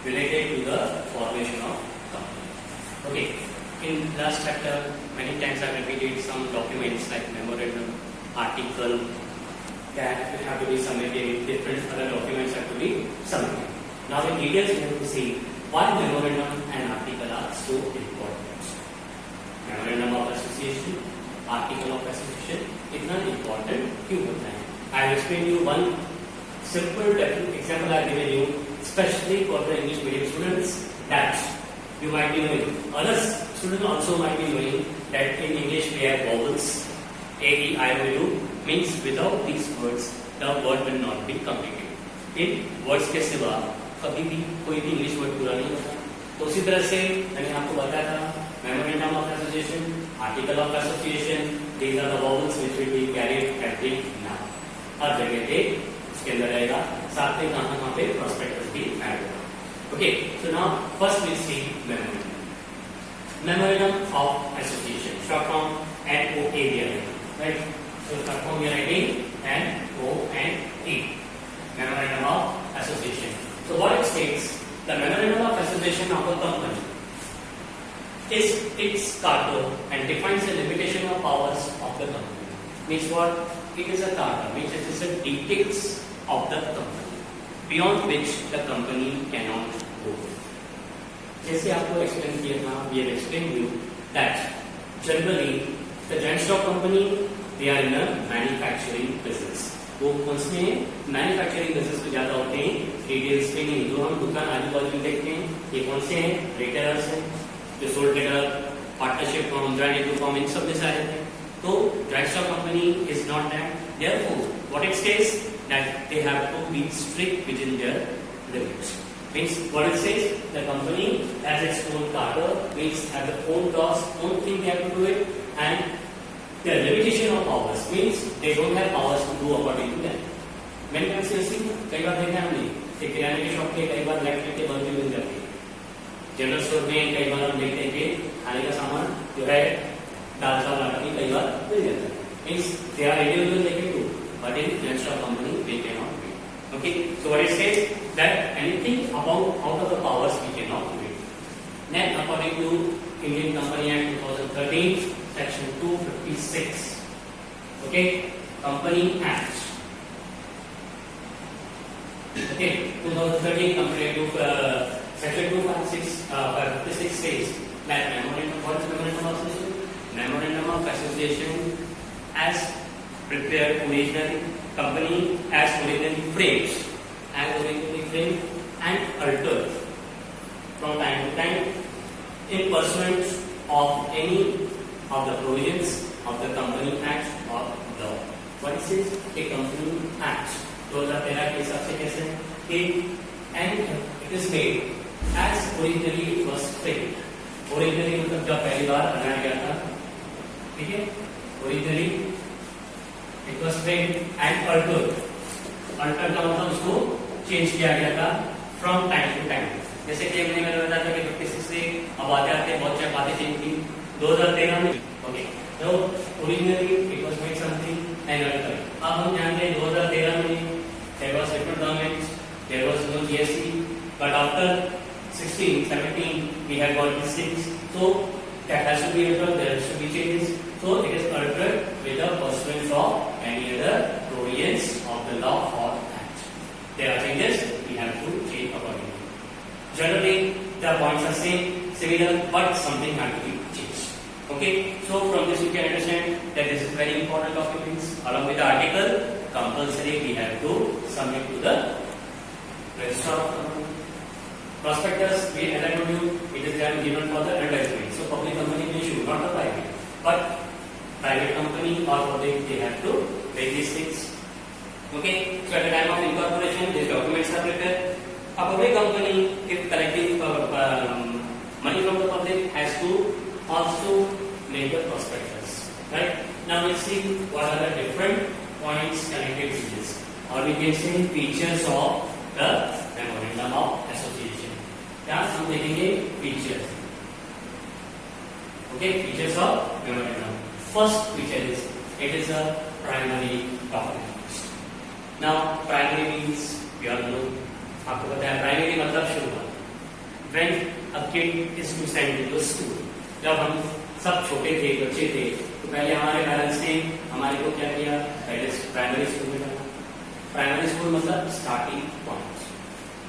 related to the formation of company. Okay, in last chapter many times I repeated some documents like memorandum, article that will have to be submitted, different other documents have to be submitted. Now in details we have to see why memorandum and article are so important. Memorandum of association, article of association इतना important क्यों होता है? I have explained you one simple example I have given you, especially for the English medium students, that you might be knowing. Other students also might be knowing that in English we have vowels. A, E, I, O, U means without these words the word will not be completed. In words के सिवा कभी भी कोई भी English word पूरा नहीं होता. तो उसी तरह से मैंने आपको बताया था memorandum of association, article of association, these are the vowels which will be carried every now. हर जगह पे उसके अंदर रहेगा. साथ में कहाँ पे प्रोस्पेक्टस भी ऐड होगा. Okay, so now first we see memorandum. Memorandum of association, short form MOA, right? So short form we are writing MOA, memorandum of association. So what it states, the memorandum of association of a company is its charter and defines the limitation of powers of the company. Means what? It is a charter, means it is a dictates of the company, beyond which the company cannot go. जैसे आपको explain किया था, we have explained you that generally the joint stock company they are in a manufacturing business. वो कौन से manufacturing business में ज्यादा होते हैं, रिटेल्स में नहीं. जो हम दुकान आजू बाजू देखते हैं ये कौन से हैं? रिटेलर्स हैं, जो sole trader, partnership form, joint equity form, इन सब में से आते हैं. तो joint stock company is not that. Therefore what it says that they have to be strict within their limits. Means what it says, the company has its own charter, means have their own laws, own thing they have to do it, and their limitation of powers means they don't have powers to do according to them. Many times you see, कई बार देखा हमने कि किराने की shop पे कई बार electric के bulb भी मिल जाते हैं. जनरल स्टोर में कई बार हम देखते हैं कि खाने का सामान जो है दाल चावल आटा भी कई बार मिल जाता है. Means they are individual they can do. But in joint stock company, we cannot do it. Okay, so what it says that anything about out of the powers we cannot do it. Then, according to Indian Company Act 2013, Section 256. Okay, Company Act. Okay, 2013 Company Act Section 256 says that memorandum. What is memorandum of association? Memorandum of association as prepared originally, company as originally framed and altered from time to time in pursuant of any of the provisions of the Company Act or law. What it says? A Company Act 2013 के हिसाब से कैसे कि and it is made as originally it was framed. Originally मतलब जब पहली बार बनाया गया था, ठीक है? Originally it was framed and altered. Altered का मतलब उसको चेंज किया गया था from time to time. जैसे कि मैंने बताया था कि 56 से अब आते बहुत सारी बातें चेंज की 2013 में. ओके, तो originally it was made something and altered. अब हम जानते हैं 2013 में there was different governments, there was no GST, but after 16, 17 we have got these things. So that has to be altered, there has to be changes. So it is altered with the pursuance of any other provisions of the law or act. There are changes, we have to change accordingly. Generally, the points are same, similar, but something has to be changed. Okay, so from this you can understand that this is very important documents. Along with the article, compulsory we have to submit to the registrar of company. Prospectus, as I told you, it is given for the advertisement. So public company will issue, not the private. But private company or public, they have to make these things. Okay, so at the time of incorporation, these documents are prepared. A public company, if collecting money from the public, has to also make a prospectus. Right? Now we'll see what are the different points connected to this. Or we can say features of the memorandum of association. Yeah, हम देखेंगे features. Okay, features of memorandum. First feature is it is a primary document. Now primary means you all know, आपको पता है primary मतलब शुरुआत. when a kid is to send to the school. जब हम सब छोटे थे, बच्चे थे, तो पहले हमारे पेरेंट्स ने हमारे को क्या किया, पहले प्राइमरी स्कूल में डाला. प्राइमरी स्कूल मतलब स्टार्टिंग पॉइंट.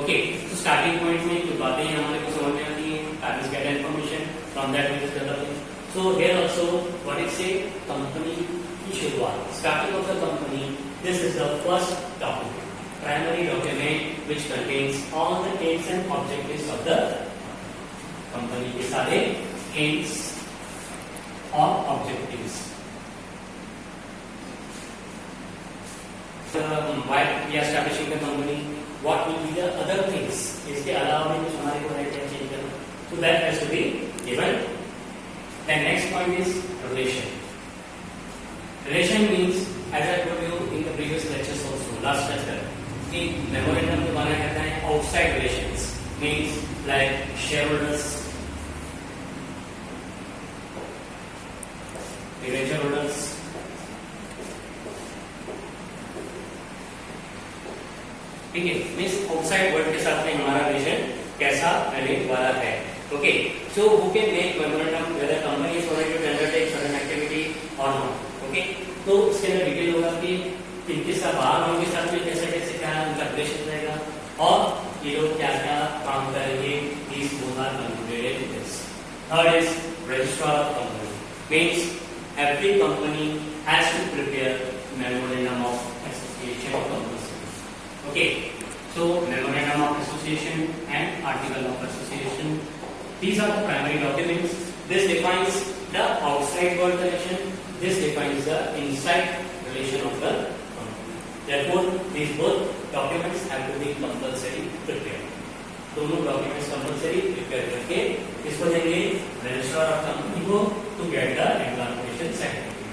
ओके, तो स्टार्टिंग पॉइंट में कुछ बातें हमारे को समझ में आती हैं. Parents get information from that we developing. So here also what is से कंपनी की शुरुआत, starting of the company. This is the first document, primary document which contains all the aims and objectives of the company. के सारे aims और objectives. Why we are establishing the company? What will be the other things? इसके अलावा भी कुछ हमारे को है क्या चेंज करना? So that has to be given. The next point is relation. Relation means, as I told you in the previous lectures also, last lecture, कि मेमोरेंडम को बनाया जाता है outside relations, means like shareholders, debenture holders, ठीक है. Means outside world के साथ में हमारा रिलेशन कैसा रहने वाला है. Okay, so who can make memorandum whether company is going to undertake certain activity और नॉट. ओके, तो इसके अंदर डिटेल होगा कि किनके साथ बाहर होंगे, साथ में कैसे कैसे क्या उनका रिलेशन रहेगा और ये लोग क्या क्या काम करेंगे. these both are included in this. Third is registrar of company, means every company has to prepare memorandum of association of company. Okay, so memorandum of association and article of association, these are the primary documents. This defines the outside world relation, this defines the inside relation of the. Therefore, these both documents have to be compulsory prepared. दोनों documents compulsory prepare करके इसको देंगे registrar of company को to get the implementation certificate.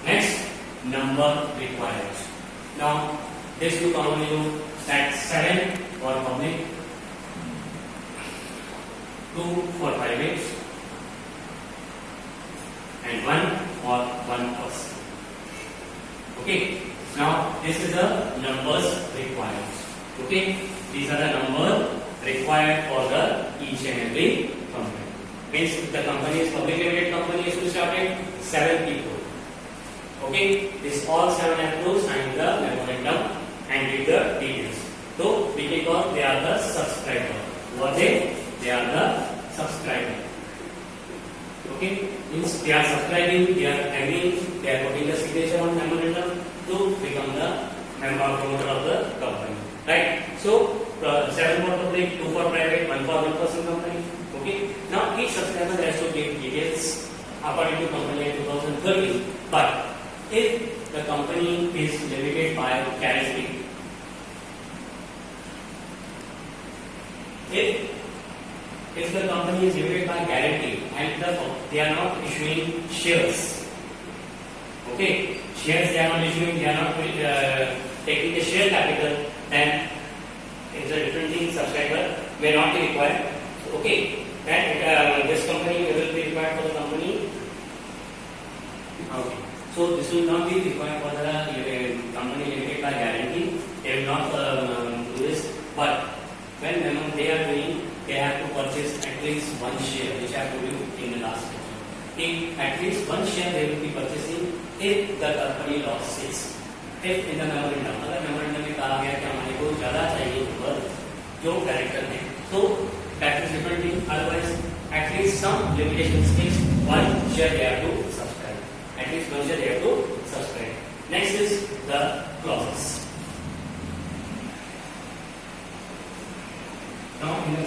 Next, number required. Now, this will commonly do that 7 for public, 2 for private, and 1 for one person. Okay. Now this is the numbers required. Okay, these are the numbers required for the each and every company. Means if the company is public limited company is to start at 7 people. Okay, this all 7 have to sign the memorandum and give the details. So we can call they are the subscriber. Who are they? They are the subscriber. Okay, means they are subscribing, they are agreeing, they are putting the signature on memorandum to become the member promoter of the company, right? So 7 for public, 2 for private, 1 for one person company. Okay, now each subscriber has to give details according to company Act 2013. But if the company is limited by guarantee, if the company is limited by guarantee and they are not issuing shares, okay, shares they are not issuing, they are not taking the share capital, then it's a different thing. Subscriber may not be required. Okay, then this company will be required for the company. Okay, so this will not be required for the company limited by guarantee. They will not do this. But when they are doing, they have to purchase at least one share, which I told you in the last lecture. If at least one share they will be purchasing if the company losses. If in the memorandum, अगर memorandum में कहा गया कि हमारे को ज़्यादा चाहिए ऊपर जो कैरेक्टर है, तो that is different thing. Otherwise, at least some limitations is one share they have to subscribe. At least one share they have to subscribe. Next is the clauses. Now in the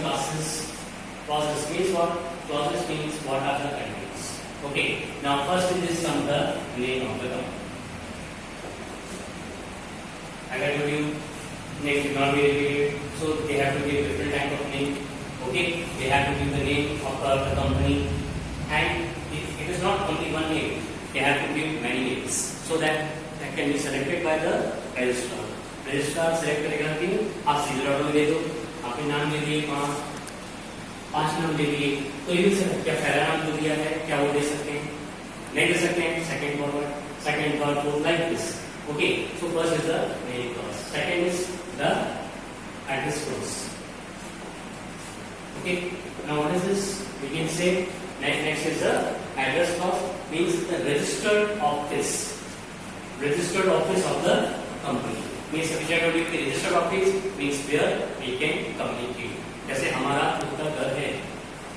clauses means what? Clauses means what are the conditions. Okay. Now first in this comes the name of the company. As I told you, name should not be repeated, so they have to give different type of name. Okay, they have to give the name of the company, and it is not only one name. They have to give many names so that can be selected by the registrar. Registrar select करेगा कि आप सीधे order दे दो, आपके नाम दे दिए 5 नाम दे दिए, तो ये से क्या पहला नाम जो दिया है क्या वो दे सकते हैं? नहीं दे सकते हैं. Second forward, second third fourth like this. Okay, so first is the name clause. Second is the address clause. Okay. Now what is this? We can say next is the address clause, means the registered office. Registered office of the company. Means registered office means where we can communicate. जैसे हमारा खुद का घर है,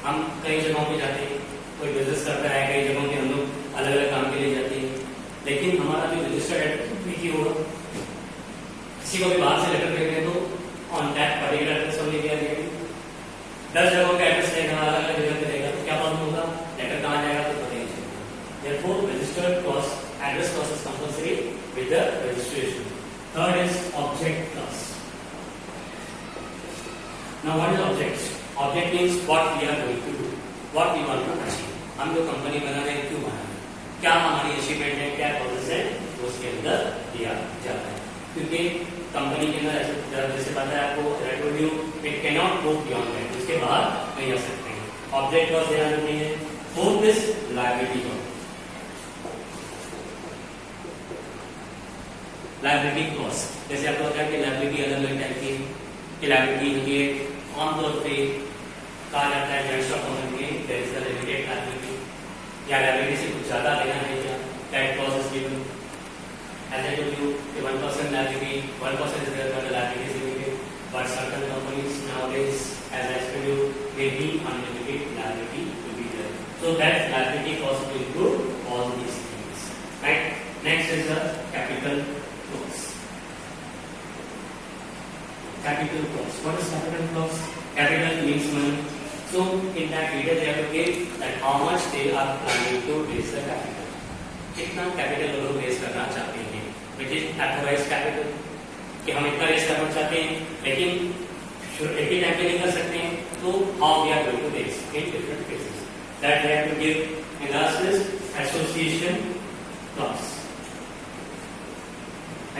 हम कई जगहों पे जाते हैं, कोई बिजनेस करता है, कई जगहों पे हम लोग अलग अलग काम के लिए जाते हैं, लेकिन हमारा जो रजिस्टर्ड एड्रेस की होगा, किसी को भी बाहर से लेटर भेजने तो ऑन दैट पर्टिकुलर एड्रेस हमने दिया जाएगा। 10 जगहों का एड्रेस रहेगा, अलग अलग जगह पे रहेगा, तो क्या प्रॉब्लम होगा? लेटर कहाँ जाएगा तो पता ही नहीं चलेगा। Therefore, registered clause, address clause is compulsory with the registration. Third is object clause. Now what is object? Object means what we are going to do, what we want to achieve. हम जो company बना रहे हैं क्यों बना रहे हैं, क्या हमारी अचीवमेंट है, क्या प्रोसेस है, वो उसके अंदर दिया जाता है। क्योंकि कंपनी के अंदर जैसे पता है आपको, it can not go beyond that, उसके बाहर नहीं आ सकते हैं। ऑब्जेक्ट क्लॉज ध्यान रखनी है। Fourth is liability clause. Liability clause जैसे आपको पता है कि लायबिलिटी अलग अलग टाइप की है। लायबिलिटी होती है आमतौर पे कहा जाता है जॉइंट स्टॉक ओनर के there is a limited liability, या लायबिलिटी से कुछ ज्यादा लेना है क्या, that clause is given. As I told you, the 1% liability, 1% is there, but the liability is limited. But certain companies nowadays, as I explained you, may be unlimited liability to be there. So that liability clause will include all these things. Right? Next is the capital clause. Capital clause. What is capital clause? Capital means money. So in that detail, they have to give that how much they are planning to raise the capital. कितना capital वो लोग raise करना चाहते हैं, which is authorised capital, कि हम इतना raise करना चाहते हैं लेकिन एक ही टाइम पे नहीं कर सकते हैं, तो how we are going to raise in different cases, that we have to give. And last is association clause.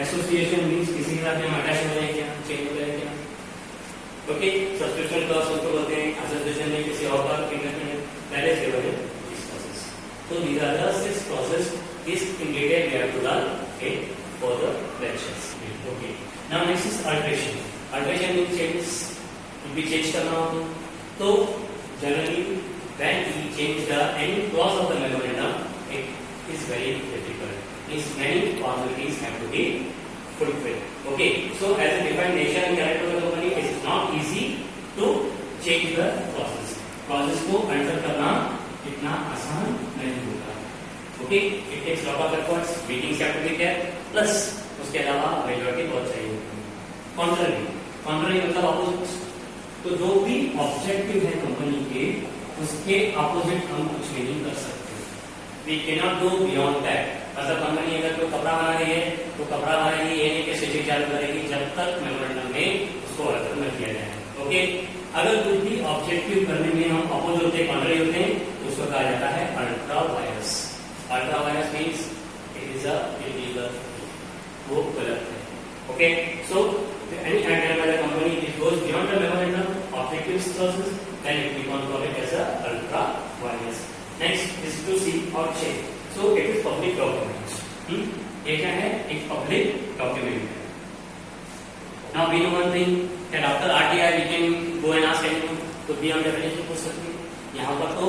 Association means किसी के साथ हम अटैच हो जाए क्या, चेंज हो जाए क्या। ओके, सब्सक्रिप्शन क्लॉज उसको बोलते हैं, एसोसिएशन में किसी और का इन्वेस्टमेंट पहले से हो जाए। So these are the 6 clauses. This in detail we have to learn in further lectures. Okay. Now next is alteration. Alteration means changes. If we change करना हो तो generally when we change the any clause of the memorandum, it is very difficult. Means many formalities have to be fulfilled. Okay. So as a defined nature and character of the company, it is not easy to change the clauses. Clauses को alter करना इतना आसान नहीं होगा। Okay, it takes lot of efforts, meetings have to be there, plus उसके अलावा majority बहुत चाहिए। कॉन्ट्ररी मतलब अपोजिट। तो जो भी ऑब्जेक्टिव है कंपनी के, उसके अपोजिट हम कुछ नहीं कर सकते। We can not go beyond that. मतलब कंपनी अगर कोई कपड़ा बना रही है तो कपड़ा बनाएगी, ये नहीं कि स्टिचिंग चालू करेगी जब तक मेमोरेंडम में उसको अल्टर न किया जाए। ओके, अगर कुछ भी ऑब्जेक्टिव करने में हम अपोज होते हैं, कॉन्ट्ररी होते हैं, तो उसको कहा जाता है ultra vires. Ultra vires means it is a illegal, वो गलत है। Okay, so any act by the company it goes beyond the memorandum objective clauses, then it we can call it as a ultra vires. Next is to see और check. So it is public document. ये क्या है? एक public document है। Now we know one thing that after RTI we can go and ask anyone, तो भी हम definition पूछ सकते हैं। यहाँ पर तो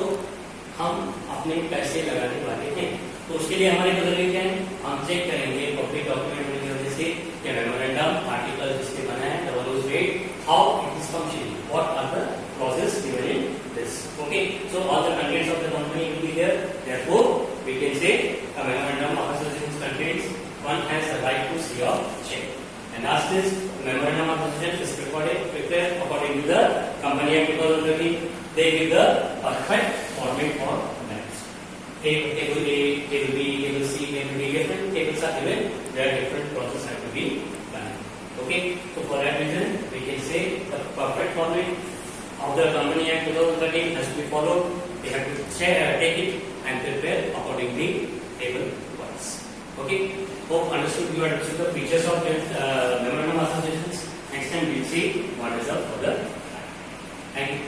हम अपने पैसे लगाने वाले हैं, तो उसके लिए हमारे बदल क्या है, हम चेक करेंगे पब्लिक डॉक्यूमेंट की वजह से कि मेमोरेंडम आर्टिकल जिसके बना है double rate how it is functioning, what are the clauses given in this. Okay, so all the contents of the company will be there, therefore we can say a memorandum of association contents one has the right to see or check. And last is memorandum of association is prepared according to the Company Act 2013. They give the perfect format for that. Table A, table B, table C, table D, different tables are given where different processes have to be done. Okay, so for that reason we can say the perfect format of the Company Act 2013 has to be followed. They have to take it and prepare accordingly table wise. Okay. Hope understood you understood the features of memorandum associations. Next time we'll see what is the further. Thank you.